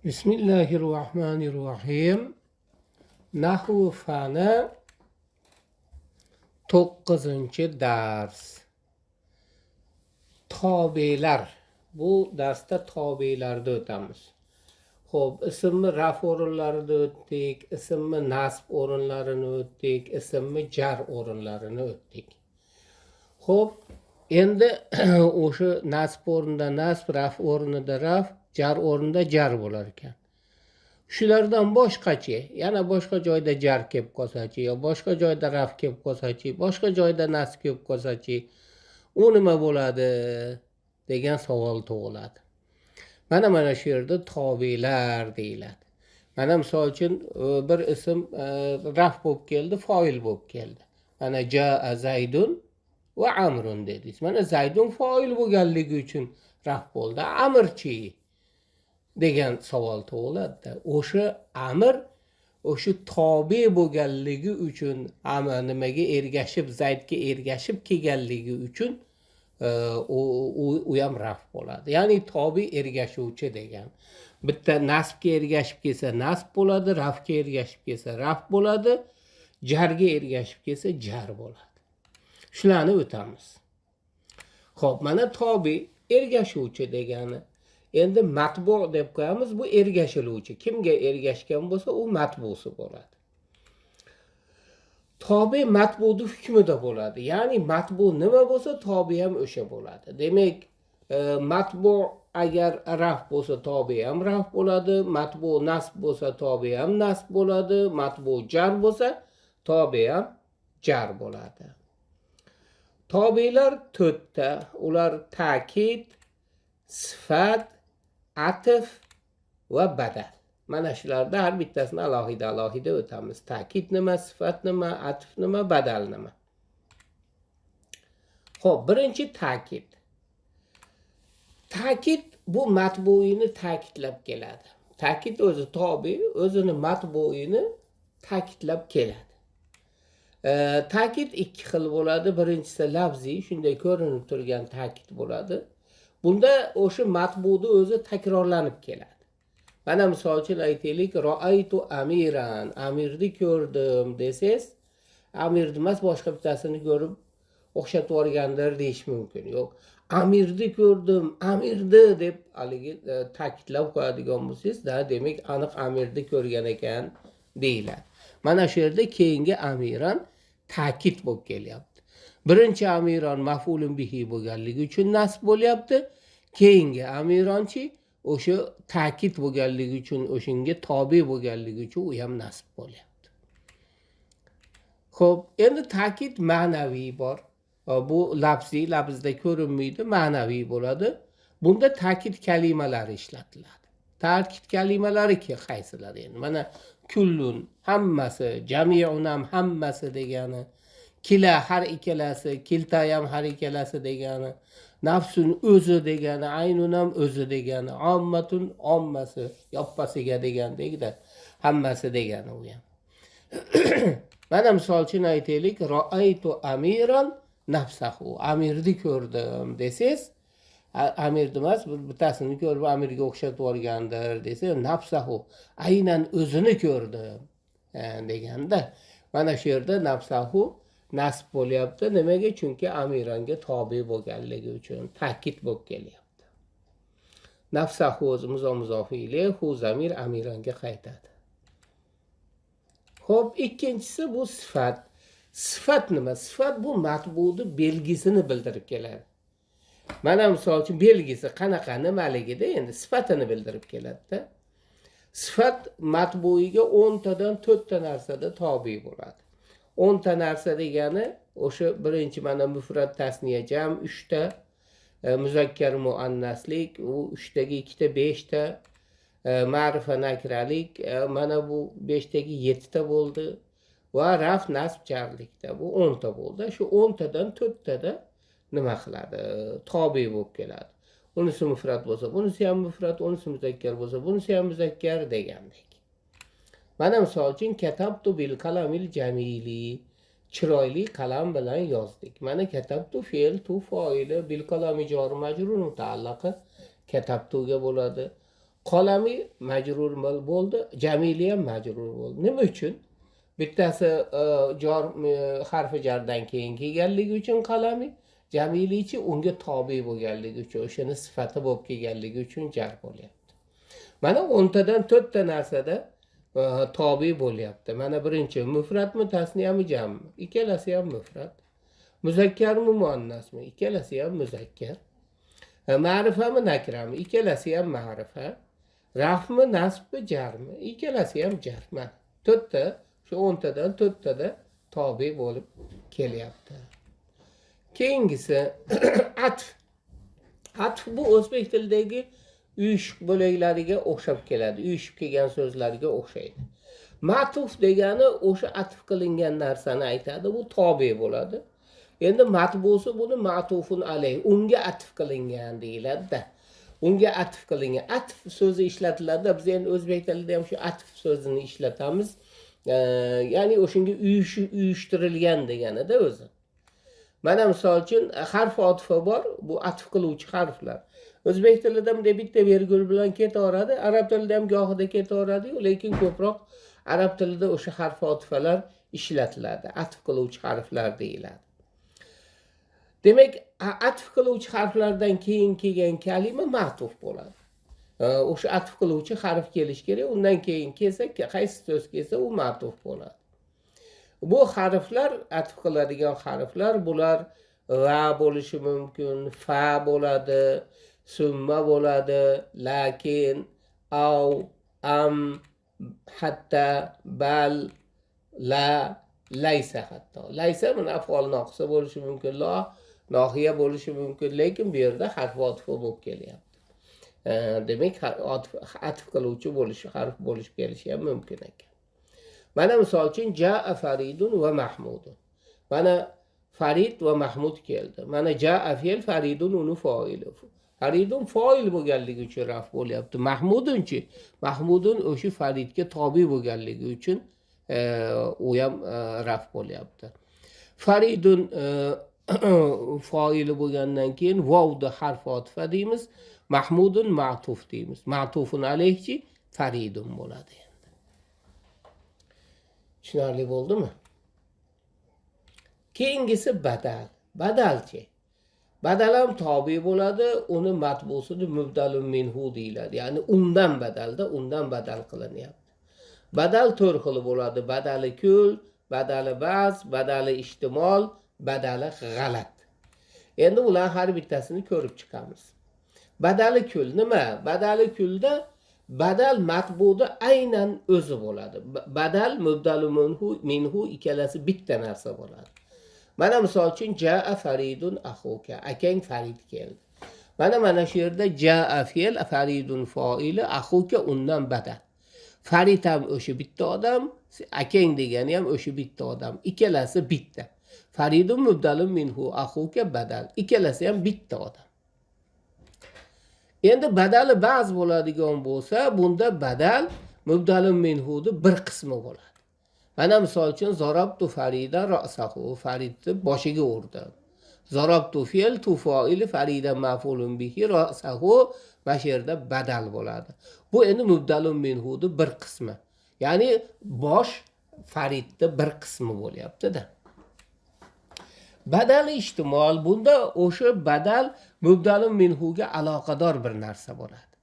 Bismillahirrahmanirrahim. Nahvu fani 9-dars. Tobelar. Bu darsda tobelarda o'tamiz. Xo'p, ismni raf o'rinlarida o'tdik, ismni nasb o'rinlarini o'tdik, ismni jar o'rinlarini o'tdik. Xo'p, endi o'sha nasb o'rnida nasb, raf o'rnida raf, jar o'rnida jar bo'lar ekan. Shulardan boshqachi, yana boshqa joyda jar kelib qolsachi, yo boshqa joyda raf kelib qolsachi, boshqa joyda nasb kelib qolsachi, u nima bo'ladi degan savol tug'iladi. Mana shu yerda tobelar deyiladi. Mana misol uchun bir ism raf bo'lib keldi, foil bo'lib keldi. Mana jaa zaydun va amrun dedingiz. Mana zaydun foil bo'lganligi uchun raf bo'ldi. Amrchi degan savol tug'iladi. O'sha amr o'sha tobe bo'lganligi uchun, nimaga ergashib, zaydga ergashib kelganligi uchun u ham raf bo'ladi. Ya'ni tobe ergashuvchi degan. Bitta nasbga ergashib kelsa nasb bo'ladi, rafga ergashib kelsa raf bo'ladi, jarga ergashib kelsa jar bo'ladi. Shularni o'tamiz. Xo'p, mana tobe ergashuvchi degani. Endi matbu deb qo'yamiz, bu ergashiluvchi. Kimga ergashgan bo'lsa, u matbusi bo'ladi. Tobe matbuning hukmida bo'ladi. Ya'ni matbu nima bo'lsa, tobe ham o'sha bo'ladi. Demak, matbu agar raf bo'lsa, tobe ham raf bo'ladi. Matbu nasb bo'lsa, tobe ham nasb bo'ladi. Matbu jar bo'lsa, tobe ham jar bo'ladi. Tobelar 4 ta. Ular ta'kid, sifat, atf va badal. Mana shularda har bittasini alohida o'tamiz. Ta'kid nima, sifat nima, atf nima, badal nima. Xo'p, birinchi ta'kid. Ta'kid bu matbuini ta'kidlab keladi. Ta'kid o'zi tobe, o'zini matbuini ta'kidlab keladi. Ta'kid ikki xil bo'ladi. Birinchisi lafziy, shunday ko'rinib turgan ta'kid bo'ladi. Bunda o'sha matbuning o'zi takrorlanib keladi. Mana misol uchun aytaylik, ra'aytu amiran, amirni ko'rdim desangiz, amirni emas boshqa bittasini ko'rib o'xshatib yuborgandir deyish mumkin. Yo'q, amirni ko'rdim, amirni deb haligi ta'kidlab qo'yadigan bo'lsangiz, demak aniq amirni ko'rgan ekan deyiladi. Mana shu yerda keyingi amiran ta'kid bo'lib kelyapti. Birinchi amiron maf'ulun bihi bo'lganligi uchun nasb bo'lyapti. Keyingi amironchi o'sha ta'kid bo'lganligi uchun, o'shanga tobe bo'lganligi uchun u ham nasb bo'lyapti. Xo'p, endi ta'kid ma'naviy bor. Bu lafziy, lafzda ko'rinmaydi, ma'naviy bo'ladi. Bunda ta'kid kalimalari ishlatiladi. Ta'kid kalimalari qaysilar endi? Mana kullun hammasi, jami'un ham hammasi degani, kila har ikkalasi, kilta ham har ikkalasi degani, nafsun o'zi degani, aynun ham o'zi degani, ommatun ommasi, yoppasiga degandek-da, hammasi degani u ham. Mana misol uchun aytaylik, ra'aytu amiran nafsahu, amirni ko'rdim desangiz, amirni emas, bittasini ko'rib amirga o'xshatib yuborgandir desa, nafsahu, aynan o'zini ko'rdim deganda, mana shu yerda nafsahu nasb bo'lyapti. Nimaga? Chunki amiranga tobe bo'lganligi uchun ta'kid bo'lib kelyapti. Nafsahu o'zi muzofi ilayh, hu zamir amiranga qaytadi. Xo'p, ikkinchisi bu sifat. Sifat nima? Sifat bu matbuning belgisini bildirib keladi. Mana misol uchun belgisi qanaqa, nimaligida endi sifatini bildirib keladi-da. Sifat matbuiga 10 tadan 4 ta narsada tobe bo'ladi. 10 ta narsa degani o'sha birinchi mana mufrat, tasniya, jam 3 ta, muzakkar, muannaslik, u 3 taga 2 ta 5 ta, ma'rifa, nakralik, mana bu 5 taga 7 ta bo'ldi va raf, nasb, jarlikda bu 10 ta bo'ldi. Shu 10 tadan 4 tada nima qiladi? Tobe bo'lib keladi. Unisi mufrat bo'lsa, bunisi ham mufrat, unisi muzakkar bo'lsa, bunisi ham muzakkar degandek. Mana misol uchun katabtu bil qalamil jamili, chiroyli qalam bilan yozdik. Mana katabtu fe'l, tu foili, bil qalami jar majrur mutaallaqi katabtuga bo'ladi. Qalami majrur bo'ldi, Jamili ham majrur bo'ldi. Nima uchun? Bittasi harfi jardan keyin kelganligi uchun qalami, Jamilichi unga tobe bo'lganligi uchun, o'shani sifati bo'lib kelganligi uchun jar bo'lyapti. Mana 10 tadan 4 ta narsada tobe bo'lyapti. Mana birinchi mufratmi, tasniyami, jammi? Ikkalasi ham mufrat. Muzakkarmi, muannasmi? Ikkalasi ham muzakkar. Ma'rifami, nakrami? Ikkalasi ham ma'rifa. Rafmi, nasbmi, jarmi? Ikkalasi ham jar. Mana 4 ta, shu 10 tadan 4 tada tobe bo'lib kelyapti. Keyingisi atf. Atf bu o'zbek tilidagi uyushib bo'laklariga o'xshab keladi. Uyushib kelgan so'zlarga o'xshaydi. Ma'tuf degani o'sha atf qilingan narsani aytadi, bu tobe bo'ladi. Endi matbusi buni ma'tufun alayh, unga atf qilingan deyiladi-da. Unga atf qilingan. Atf so'zi ishlatiladi. Biz endi o'zbek tilida ham shu atf so'zini ishlatamiz. Ya'ni o'shunga uyushtirilgan deganida o'zi. Mana misol uchun harf otfi bor, bu atf qiluvchi harflar. O'zbek tilida ham bitta vergul bilan ketaveradi, arab tilida ham gohida ketaveradi-yu, lekin ko'proq arab tilida o'sha harf otfalar ishlatiladi. Atf qiluvchi harflar deyiladi. Demak, atf qiluvchi harflardan keyin kelgan kalima ma'tuf bo'ladi. O'sha atf qiluvchi harf kelish kerak, undan keyin kelsa, qaysi so'z kelsa u ma'tuf bo'ladi. Bu harflar, atf qiladigan harflar, bular va bo'lishi mumkin, fa bo'ladi, summa bo'ladi, lakin, av, am, hatta, bal, la, laysa hatto. Laysa mana af'ol noqisa bo'lishi mumkin, la nohiya bo'lishi mumkin, lekin bu yerda harf otf bo'lib kelyapti. Demak, atf qiluvchi bo'lishi, harf bo'lib kelishi ham mumkin ekan. Mana misol uchun ja'a faridun va mahmudun. Mana farid va mahmud keldi. Mana ja'a fe'l, faridun uni fa'ili. Faridun fa'il bo'lganligi uchun raf bo'lyapti. Mahmudunchi, mahmudun o'sha faridga tobe bo'lganligi uchun u ham raf bo'lyapti. Faridun fa'ili bo'lgandan keyin vovda harf otfa deymiz. Mahmudun ma'tuf deymiz. Ma'tufun alayhi faridun bo'ladi. Tushunarli bo'ldimi? Keyingisi badal. Badalchi. Badal ham tobe bo'ladi, uni matbusini mubdalun minhu deyiladi. Ya'ni undan badalda, undan badal qilinyapti. Badal 4 xil bo'ladi. Badali kul, badali ba'z, badali ihtimol, badali g'alat. Endi ular har bittasini ko'rib chiqamiz. Badali kul nima? Badali kulda badal matbuda aynan o'zi bo'ladi. Badal mubdalun minhu ikkalasi bitta narsa bo'ladi. Mana misol uchun ja'a faridun akhuka, akang farid keldi. Mana shu yerda ja'a fe'l, faridun fa'ili, akhuka undan badal. Farid ham o'sha bitta odam, akang degani ham o'sha bitta odam. Ikkalasi bitta. Faridun mubdalun minhu, akhuka badal. Ikkalasi ham bitta odam. Endi badali ba'z bo'ladigan bo'lsa, bunda badal mubdalun minhu'ni bir qismi bo'ladi. Mana misol uchun zarabtu farida ra'sahu, faridni boshiga urdim. Zarabtu fe'l, tu fa'ili, farida maf'ulun bihi, ra'sahu mana shu yerda badal bo'ladi. Bu endi mubdalun minhu'ni bir qismi. Ya'ni bosh faridni bir qismi bo'lyapti-da. Badal ihtimol, bunda o'sha badal mubdalun minhuga aloqador bir narsa bo'ladi.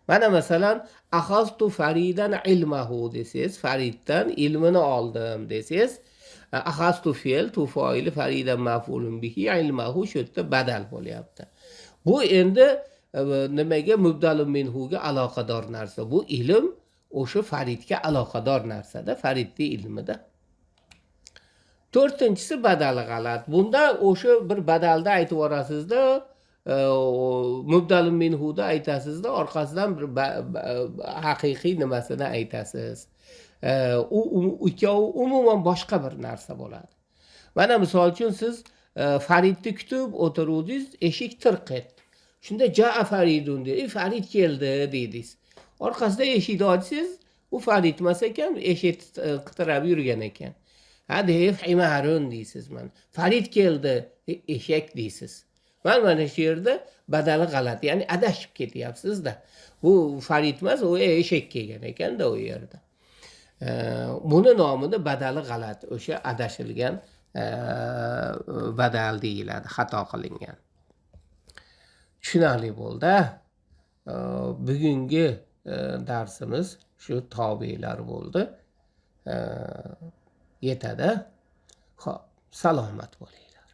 Mana masalan, akhaztu faridan ilmahu desiz, fariddan ilmini oldim desiz, akhaztu fe'l, tu fa'ili, faridan maf'ulun bihi, ilmahu shu yerda badal bo'lyapti. Bu endi nimaga mubdalun minhuga aloqador narsa? Bu ilm o'sha faridga aloqador narsa-da, faridning ilmida. To'rtinchisi badali g'alat. Bunda o'sha bir badalda aytib yorasizda, mubdalun minhuda aytasizda, orqasidan bir haqiqiy nimasini aytasiz. U ikkovi umuman boshqa bir narsa bo'ladi. Mana misol uchun siz faridni kutib o'tiruvdingiz, eshik tirq etdi. Shunda ja'a faridun dedi, farid keldi dedingiz. Orqasida eshikni ochsangiz, u farid emas ekan, eshik qitirab yurgan ekan. Ha deb himarun deysiz mana. Farid keldi, eshak deysiz. Mana shu yerda badali g'alati, ya'ni adashib ketyapsiz-da. Bu Farid emas, u eshak kelgan ekanda u yerda. Buni nomida badali g'alati, o'sha adashilgan badal deyiladi, xato qilingan. Tushunarli bo'ldi. Bugungi darsimiz shu tobelar bo'ldi. Yetadi. Xo'p, salomat bo'linglar.